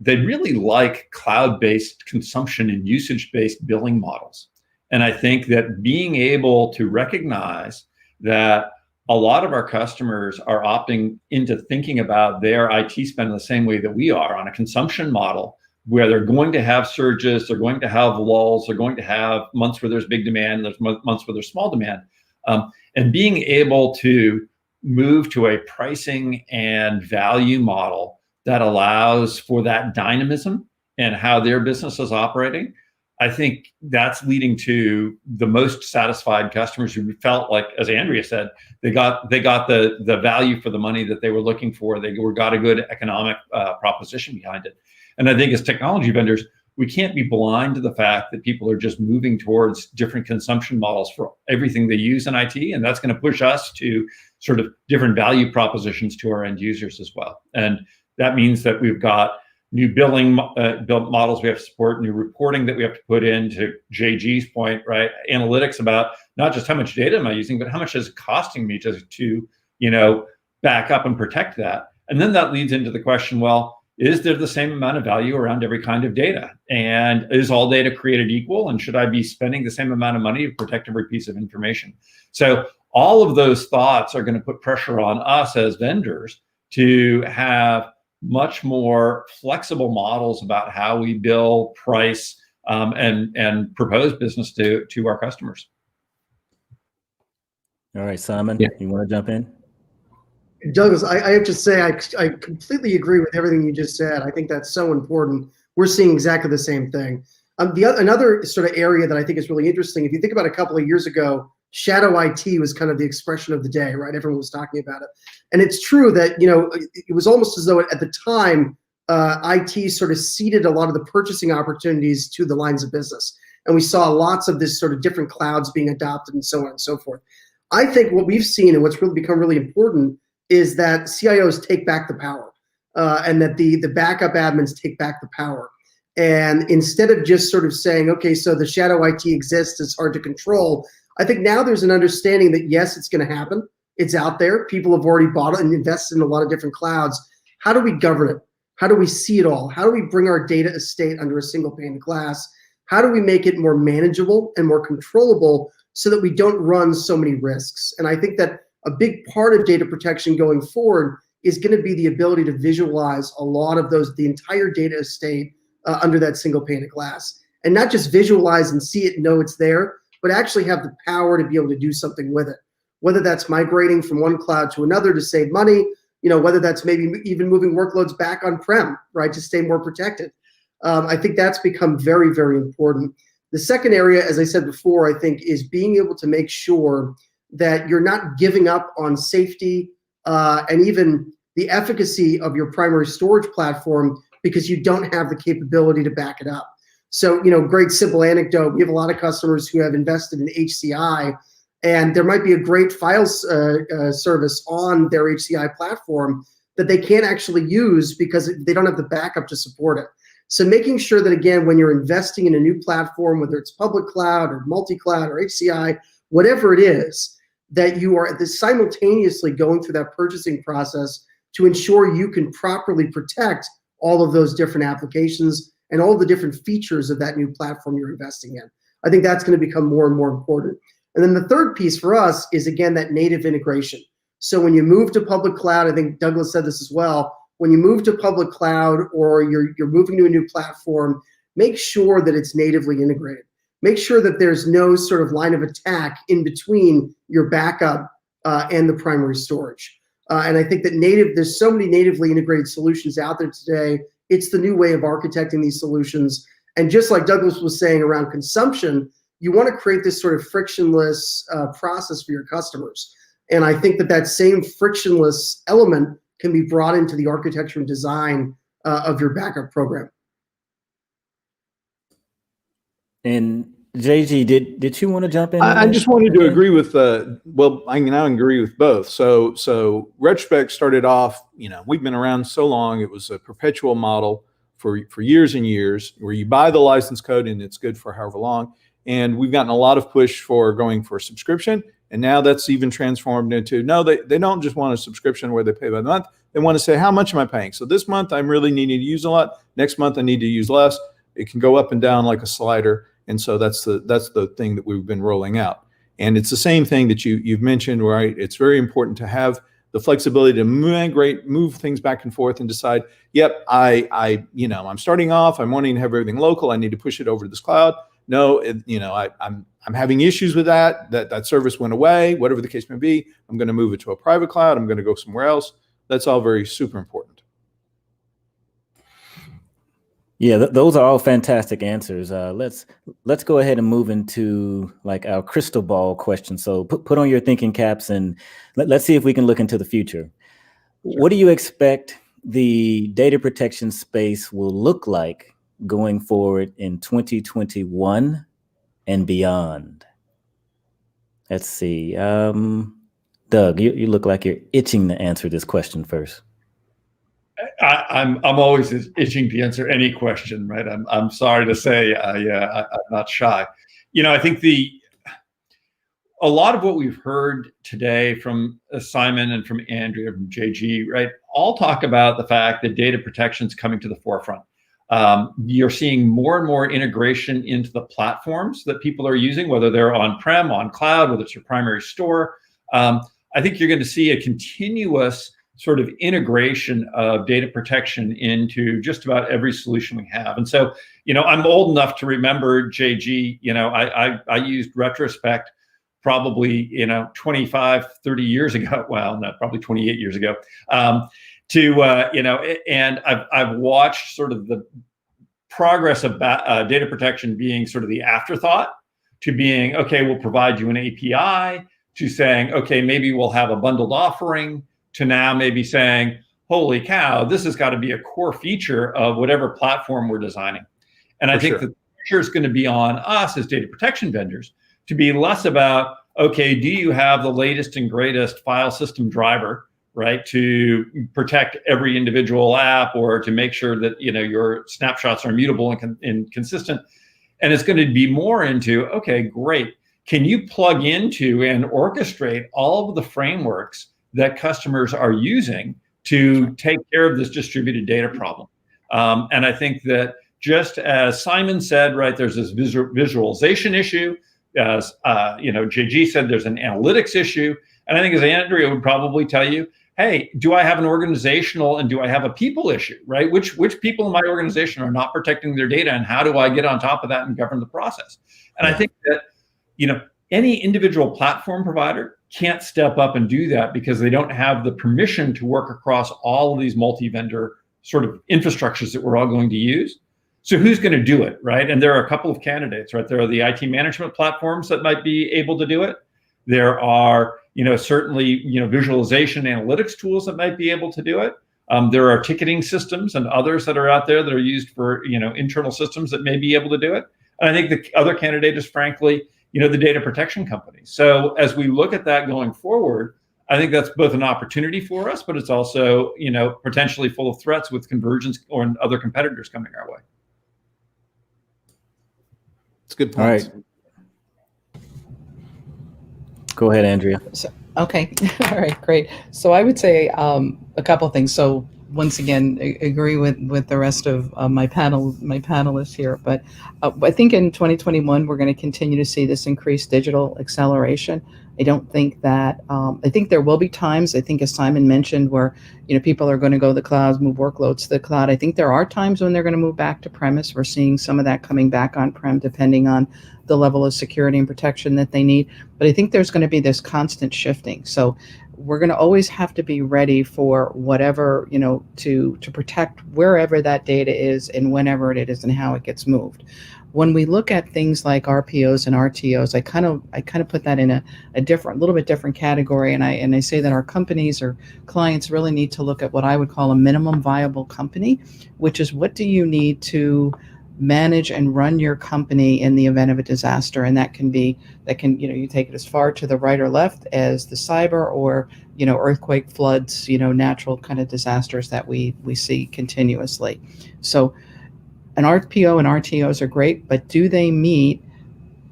they really like cloud-based consumption and usage-based billing models. And I think that being able to recognize that a lot of our customers are opting into thinking about their IT spend in the same way that we are, on a consumption model, where they're going to have surges, they're going to have lulls, they're going to have months where there's big demand, there's months where there's small demand. And being able to move to a pricing and value model that allows for that dynamism and how their business is operating, I think that's leading to the most satisfied customers who felt like, as Andrea said, they got the value for the money that they were looking for. They got a good economic proposition behind it. And I think as technology vendors, we can't be blind to the fact that people are just moving towards different consumption models for everything they use in IT. And that's going to push us to sort of different value propositions to our end users as well. And that means that we've got new billing models we have to support, new reporting that we have to put in, to JG's point, right? Analytics about not just how much data am I using, but how much is it costing me to back up and protect that. And then that leads into the question, well, is there the same amount of value around every kind of data? And is all data created equal? And should I be spending the same amount of money to protect every piece of information? So all of those thoughts are going to put pressure on us as vendors to have much more flexible models about how we bill, price, and propose business to our customers. All right, Simon, You want to jump in? Douglas, I have to say, I completely agree with everything you just said. I think that's so important. We're seeing exactly the same thing. Another sort of area that I think is really interesting, if you think about a couple of years ago, shadow IT was kind of the expression of the day, right? Everyone was talking about it. And it's true that, it was almost as though at the time, IT sort of ceded a lot of the purchasing opportunities to the lines of business. And we saw lots of this sort of different clouds being adopted and so on and so forth. I think what we've seen and what's really become really important is that CIOs take back the power, and that the backup admins take back the power. And instead of just sort of saying, okay, so the shadow IT exists, it's hard to control, I think now there's an understanding that yes, it's going to happen. It's out there. People have already bought it and invested in a lot of different clouds. How do we govern it? How do we see it all? How do we bring our data estate under a single pane of glass? How do we make it more manageable and more controllable so that we don't run so many risks? And I think that a big part of data protection going forward is going to be the ability to visualize a lot of the entire data estate under that single pane of glass, and not just visualize and see it and know it's there, but actually have the power to be able to do something with it. Whether that's migrating from one cloud to another to save money, whether that's maybe even moving workloads back on-prem, right, to stay more protected. I think that's become very, very important. The second area, as I said before, I think is being able to make sure that you're not giving up on safety and even the efficacy of your primary storage platform because you don't have the capability to back it up. So, great simple anecdote. We have a lot of customers who have invested in HCI, and there might be a great files service on their HCI platform that they can't actually use because they don't have the backup to support it. So making sure that, again, when you're investing in a new platform, whether it's public cloud or multi-cloud or HCI, whatever it is, that you are simultaneously going through that purchasing process to ensure you can properly protect all of those different applications and all the different features of that new platform you're investing in. I think that's going to become more and more important. And then the third piece for us is, again, that native integration. So when you move to public cloud, I think Douglas said this as well, when you move to public cloud or you're moving to a new platform, make sure that it's natively integrated. Make sure that there's no sort of line of attack in between your backup and the primary storage. And I think that there's so many natively integrated solutions out there today. It's the new way of architecting these solutions. And just like Douglas was saying around consumption, you want to create this sort of frictionless process for your customers. And I think that same frictionless element can be brought into the architecture and design of your backup program. And JG, did you want to jump in? I just wanted to agree with, well, I now agree with both. So Retrospect started off, we've been around so long, it was a perpetual model for years and years, where you buy the license code and it's good for however long. And we've gotten a lot of push for going for a subscription. And now that's even transformed into, no, they don't just want a subscription where they pay by the month. They want to say, how much am I paying? So this month I'm really needing to use a lot. Next month I need to use less. It can go up and down like a slider. And so that's the thing that we've been rolling out. And it's the same thing that you've mentioned, right? It's very important to have the flexibility to move things back and forth and decide, yep, I'm starting off, I'm wanting to have everything local. I need to push it over to this cloud. No, I'm having issues with that service went away, whatever the case may be. I'm going to move it to a private cloud. I'm going to go somewhere else. That's all very super important. Yeah, those are all fantastic answers. Let's go ahead and move into like our crystal ball question. So put on your thinking caps and let's see if we can look into the future. What do you expect the data protection space will look like going forward in 2021 and beyond? Let's see. Doug, you look like you're itching to answer this question first. I'm always itching to answer any question, right? I'm sorry to say, I'm not shy. I think a lot of what we've heard today from Simon and from Andrea, from JG, right, all talk about the fact that data protection is coming to the forefront. You're seeing more and more integration into the platforms that people are using, whether they're on-prem, on cloud, whether it's your primary store. I think you're going to see a continuous sort of integration of data protection into just about every solution we have. And so, I'm old enough to remember, JG, I used Retrospect probably, 25, 30 years ago. Well, no, probably 28 years ago. And I've watched sort of the progress of data protection being sort of the afterthought to being, okay, we'll provide you an API, to saying, okay, maybe we'll have a bundled offering, to now maybe saying, holy cow, this has got to be a core feature of whatever platform we're designing. And I think the pressure is going to be on us as data protection vendors to be less about, okay, do you have the latest and greatest file system driver, right, to protect every individual app or to make sure that, your snapshots are immutable and consistent. And it's going to be more into, okay, great. Can you plug into and orchestrate all of the frameworks that customers are using to take care of this distributed data problem? And I think that just as Simon said, right, there's this visualization issue. As JG said, there's an analytics issue. And I think as Andrea would probably tell you, hey, do I have an organizational and do I have a people issue, right? Which people in my organization are not protecting their data, and how do I get on top of that and govern the process? And I think that, any individual platform provider can't step up and do that because they don't have the permission to work across all of these multi-vendor sort of infrastructures that we're all going to use. So who's going to do it, right? And there are a couple of candidates, right? There are the IT management platforms that might be able to do it. There are, certainly, visualization analytics tools that might be able to do it. There are ticketing systems and others that are out there that are used for, internal systems that may be able to do it. And I think the other candidate is, frankly, the data protection companies. So as we look at that going forward, I think that's both an opportunity for us, but it's also, potentially full of threats with convergence or other competitors coming our way. It's a good point. All right. Go ahead, Andrea. So Okay. All right, great. So I would say a couple things. So once again, agree with the rest of my panelists here. But I think in 2021 we're going to continue to see this increased digital acceleration. I don't think that I think there will be times. I think as Simon mentioned, where people are going to go to the cloud, move workloads to the cloud. I think there are times when they're going to move back to premise. We're seeing some of that coming back on prem, depending on the level of security and protection that they need. But I think there's going to be this constant shifting. So we're going to always have to be ready for whatever, to protect wherever that data is and whenever it is and how it gets moved. When we look at things like RPOs and RTOs, I kind of put that in a little bit different category, and I say that our companies or clients really need to look at what I would call a minimum viable company, which is what do you need to manage and run your company in the event of a disaster. And that can you take it as far to the right or left as the cyber or earthquake, floods, natural kind of disasters that we see continuously. So an RPO and RTOs are great, but do they meet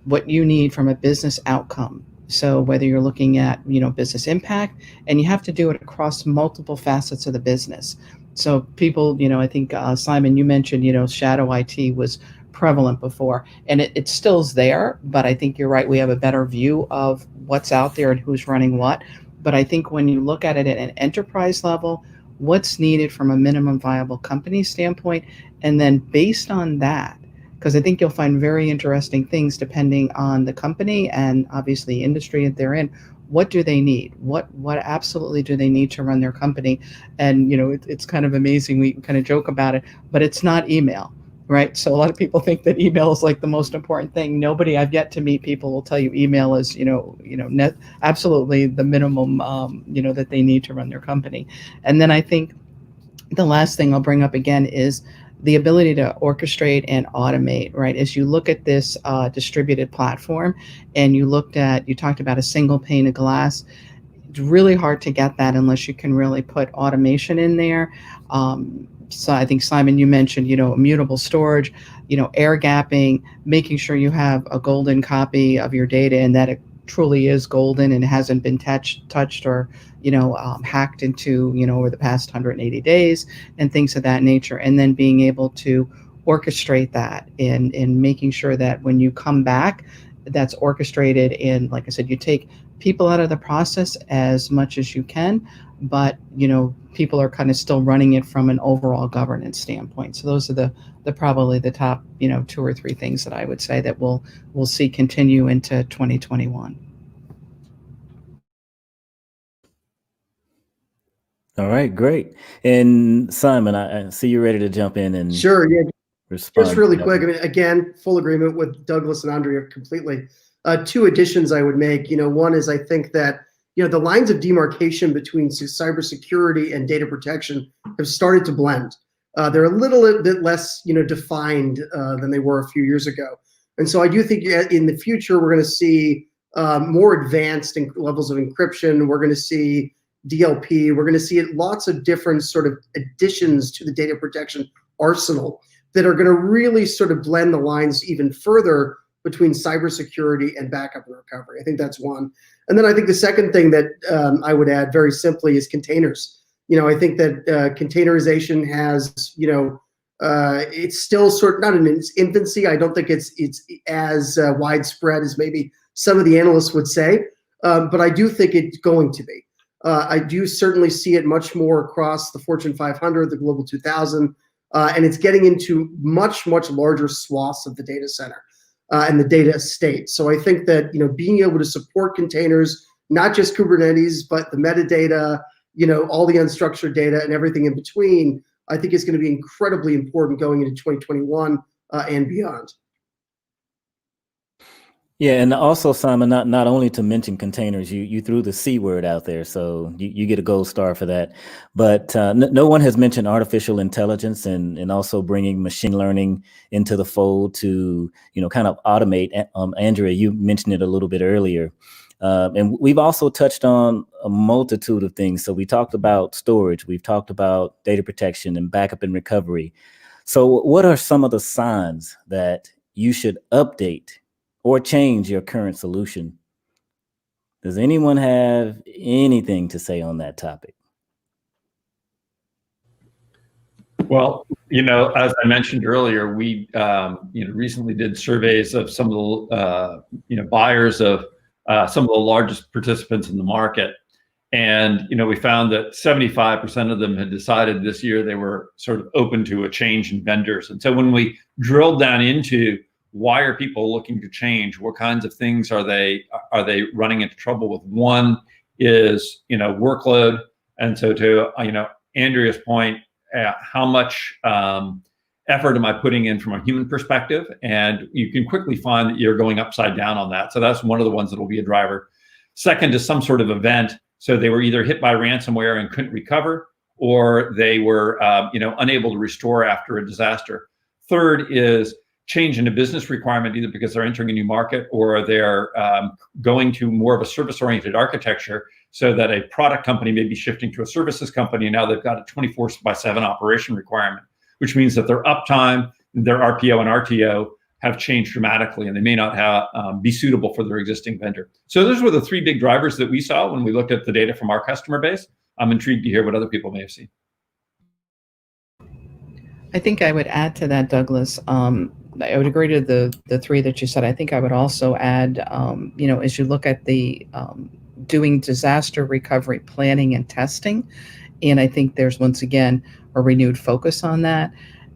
what you need from a business outcome? So whether you're looking at business impact, and you have to do it across multiple facets of the business. So people, I think Simon, you mentioned shadow IT was prevalent before, and it still's there, but I think you're right. We have a better view of what's out there and who's running what. But I think when you look at it at an enterprise level, what's needed from a minimum viable company standpoint, and then based on that, because I think you'll find very interesting things depending on the company and obviously industry that they're in. What do they need? What absolutely do they need to run their company? And it's kind of amazing. We kind of joke about it, but it's not email, right? So a lot of people think that email is like the most important thing. Nobody I've yet to meet people will tell you email is absolutely the minimum that they need to run their company. And then I think the last thing I'll bring up again is the ability to orchestrate and automate, right? As you look at this distributed platform and you talked about a single pane of glass, it's really hard to get that unless you can really put automation in there. So I think, Simon, you mentioned, immutable storage, air gapping, making sure you have a golden copy of your data and that it truly is golden and hasn't been touched or hacked into over the past 180 days and things of that nature, and then being able to orchestrate that and making sure that when you come back, that's orchestrated. And like I said, you take people out of the process as much as you can, but people are kind of still running it from an overall governance standpoint. So those are the probably the top 2 or 3 things that I would say that we'll see continue into 2021. All right, great. And Simon, I see you're ready to jump in and Sure, yeah. respond. Just really quick. I mean, again, full agreement with Douglas and Andrea completely. 2 additions I would make. One is I think that the lines of demarcation between cybersecurity and data protection have started to blend. They're a little bit less defined than they were a few years ago. And so I do think in the future we're going to see more advanced levels of encryption. We're going to see DLP. We're going to see lots of different sort of additions to the data protection arsenal that are going to really sort of blend the lines even further between cybersecurity and backup and recovery. I think that's one. And then I think the second thing that I would add very simply is containers. I think that containerization has, it's still sort of not in its infancy. I don't think it's as widespread as maybe some of the analysts would say, but I do think it's going to be. I do certainly see it much more across the Fortune 500, the Global 2000, and it's getting into much, much larger swaths of the data center and the data estate. So I think that being able to support containers, not just Kubernetes, but the metadata, all the unstructured data and everything in between, I think is going to be incredibly important going into 2021 and beyond. Yeah, and also, Simon, not only to mention containers, you threw the C word out there, so you get a gold star for that. But no one has mentioned artificial intelligence and also bringing machine learning into the fold to kind of automate. Andrea, you mentioned it a little bit earlier, and we've also touched on a multitude of things. So we talked about storage, we've talked about data protection and backup and recovery. So what are some of the signs that you should update or change your current solution Does anyone have anything to say on that topic? Well, as I mentioned earlier, we recently did surveys of some of the buyers of some of the largest participants in the market, and we found that 75% of them had decided this year they were sort of open to a change in vendors. And so when we drilled down into why are people looking to change, what kinds of things are they running into trouble with? One is workload, and so to Andrea's point, how much effort am I putting in from a human perspective? And you can quickly find that you're going upside down on that. So that's one of the ones that will be a driver. Second is some sort of event. So they were either hit by ransomware and couldn't recover, or they were unable to restore after a disaster. Third is change in a business requirement, either because they're entering a new market or they're going to more of a service-oriented architecture, so that a product company may be shifting to a services company, and now they've got a 24/7 operation requirement, which means that their uptime, their RPO and RTO have changed dramatically, and they may not be suitable for their existing vendor. So those were the three big drivers that we saw when we looked at the data from our customer base. I'm intrigued to hear what other people may have seen. I think I would add to that, Douglas. I would agree to the three that you said. I think I would also add, as you look at the doing disaster recovery planning and testing, and I think there's once again a renewed focus on that.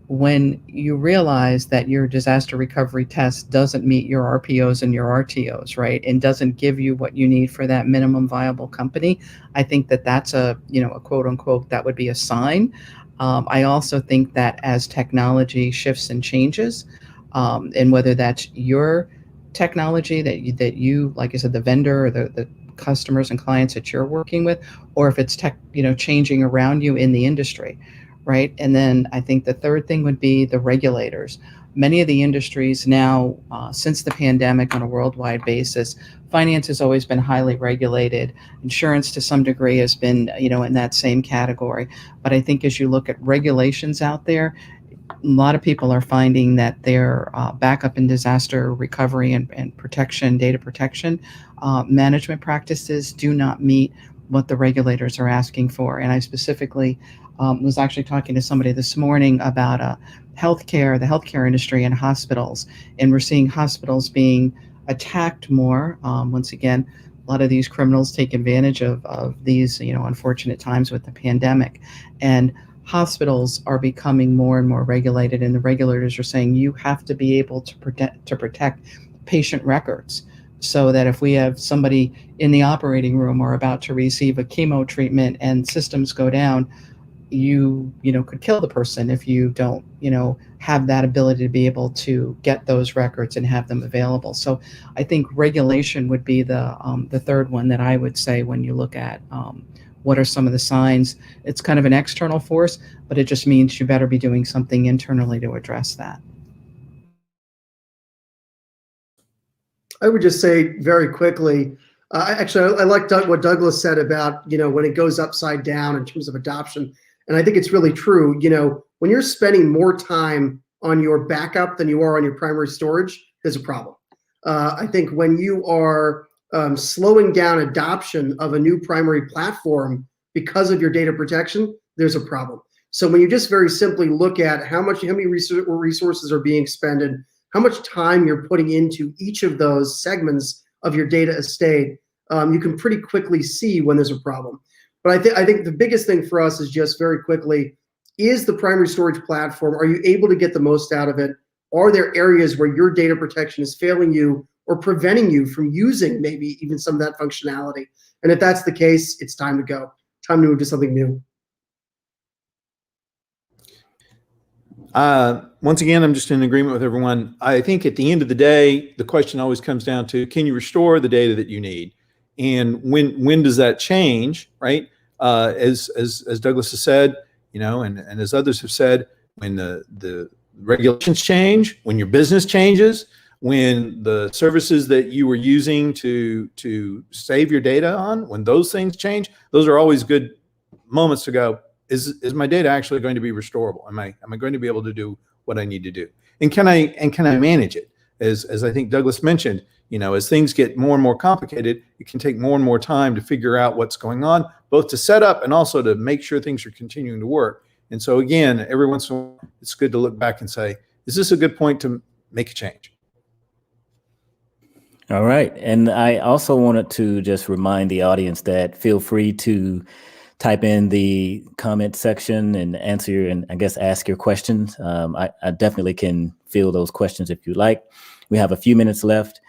When you realize that your disaster recovery test doesn't meet your RPOs and your RTOs, right, and doesn't give you what you need for that minimum viable company, I think that that's a quote unquote, that would be a sign. I also think that as technology shifts and changes, and whether that's your technology that you like I said, the vendor or the customers and clients that you're working with, or if it's changing around you in the industry, right? And then I think the third thing would be the regulators. Many of the industries now, since the pandemic on a worldwide basis, finance has always been highly regulated. Insurance to some degree has been, in that same category. But I think as you look at regulations out there, a lot of people are finding that their backup and disaster recovery and protection, data protection management practices do not meet what the regulators are asking for. And I specifically was actually talking to somebody this morning about the healthcare industry and hospitals. And we're seeing hospitals being attacked more. Once again, a lot of these criminals take advantage of these, unfortunate times with the pandemic. And hospitals are becoming more and more regulated, and the regulators are saying you have to be able to protect patient records, so that if we have somebody in the operating room or about to receive a chemo treatment and systems go down, you could kill the person if you don't have that ability to be able to get those records and have them available. So I think regulation would be the third one that I would say when you look at what are some of the signs. It's kind of an external force, but it just means you better be doing something internally to address that. I would just say very quickly, I like what Douglas said about, when it goes upside down in terms of adoption. And I think it's really true. When you're spending more time on your backup than you are on your primary storage, there's a problem. I think when you are slowing down adoption of a new primary platform because of your data protection, there's a problem. So when you just very simply look at how many resources are being expended, how much time you're putting into each of those segments of your data estate, you can pretty quickly see when there's a problem. But I think the biggest thing for us is just very quickly, is the primary storage platform, are you able to get the most out of it? Are there areas where your data protection is failing you or preventing you from using maybe even some of that functionality? And if that's the case, it's time to go. Time to move to something new. Once again, I'm just in agreement with everyone. I think at the end of the day, the question always comes down to, can you restore the data that you need? And when does that change, right? As Douglas has said, and as others have said, when the regulations change, when your business changes, when the services that you were using to save your data on, when those things change, those are always good moments to go, is my data actually going to be restorable? Am I going to be able to do what I need to do? And can I manage it? As I think Douglas mentioned, As things get more and more complicated, it can take more and more time to figure out what's going on, both to set up and also to make sure things are continuing to work. And so again, every once in a while, it's good to look back and say, is this a good point to make a change? All right. And I also wanted to just remind the audience that feel free to type in the comment section and answer and I guess ask your questions. I definitely can field those questions if you like. We have a few minutes left.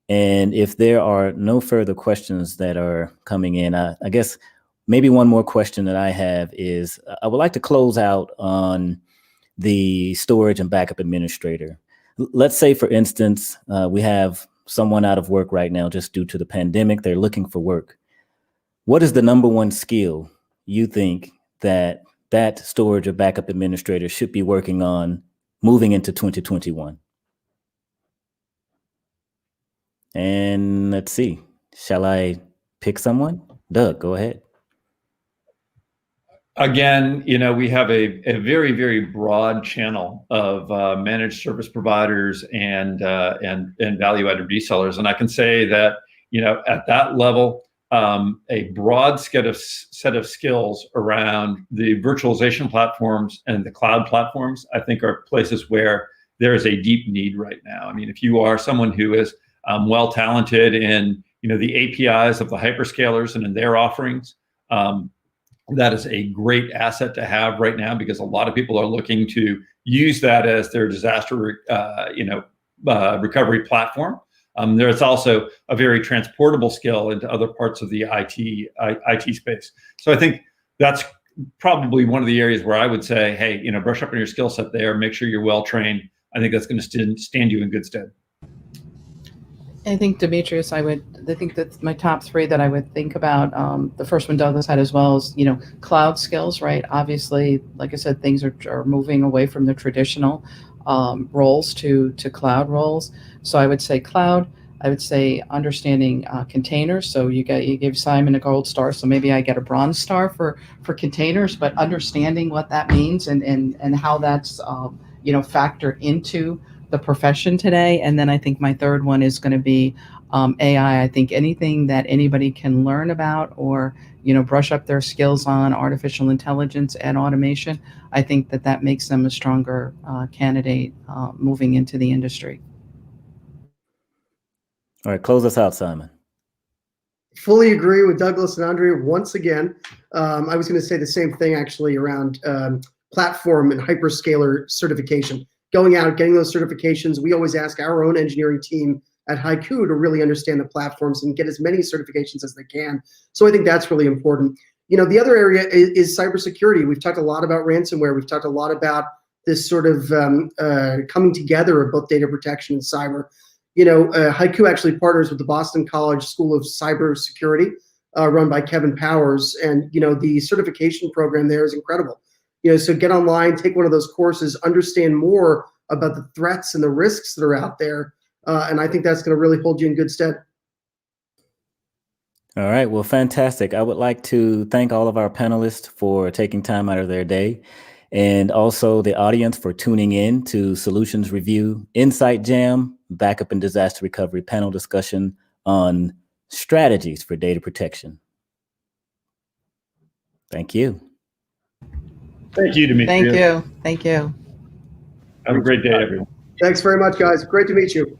And if there are no further questions that are coming in, I guess maybe one more question that I have is I would like to close out on the storage and backup administrator. Let's say, for instance, we have someone out of work right now just due to the pandemic. They're looking for work. What is the number one skill you think that storage or backup administrator should be working on moving into 2021? And let's see, shall I pick someone? Doug, go ahead. Again, we have a very, very broad channel of managed service providers and value-added resellers, and I can say that at that level, a broad set of skills around the virtualization platforms and the cloud platforms, I think, are places where there is a deep need right now. I mean, if you are someone who is well talented in the APIs of the hyperscalers and in their offerings, that is a great asset to have right now, because a lot of people are looking to use that as their disaster recovery platform. There's also a very transportable skill into other parts of the IT space. So I think that's probably one of the areas where I would say, hey, brush up on your skill set there, make sure you're well trained. I think that's going to stand you in good stead. I think, Demetrius, I think that's my top three that I would think about. The first one Douglas had as well is, cloud skills, right? Obviously, like I said, things are moving away from the traditional roles to cloud roles. So I would say cloud. I would say understanding containers. So you gave Simon a gold star, so maybe I get a bronze star for containers, but understanding what that means and how that's factor into the profession today. And then I think my third one is going to be AI. I think anything that anybody can learn about or brush up their skills on artificial intelligence and automation, I think that makes them a stronger candidate moving into the industry. All right, close us out, Simon. Fully agree with Douglas and Andrea once again. I was going to say the same thing actually around platform and hyperscaler certification. Going out, getting those certifications. We always ask our own engineering team at HYCU to really understand the platforms and get as many certifications as they can. So I think that's really important. The other area is cybersecurity. We've talked a lot about ransomware. We've talked a lot about this sort of coming together of both data protection and cyber. HYCU actually partners with the Boston College School of Cybersecurity, run by Kevin Powers, and the certification program there is incredible. So get online, take one of those courses, understand more about the threats and the risks that are out there. And I think that's going to really hold you in good stead. All right. Well, fantastic. I would like to thank all of our panelists for taking time out of their day, and also the audience for tuning in to Solutions Review Insight Jam, Backup and Disaster Recovery panel discussion on strategies for data protection. Thank you. Thank you, Demetrius. Thank you. Have a great day, everyone. Thanks very much, guys. Great to meet you.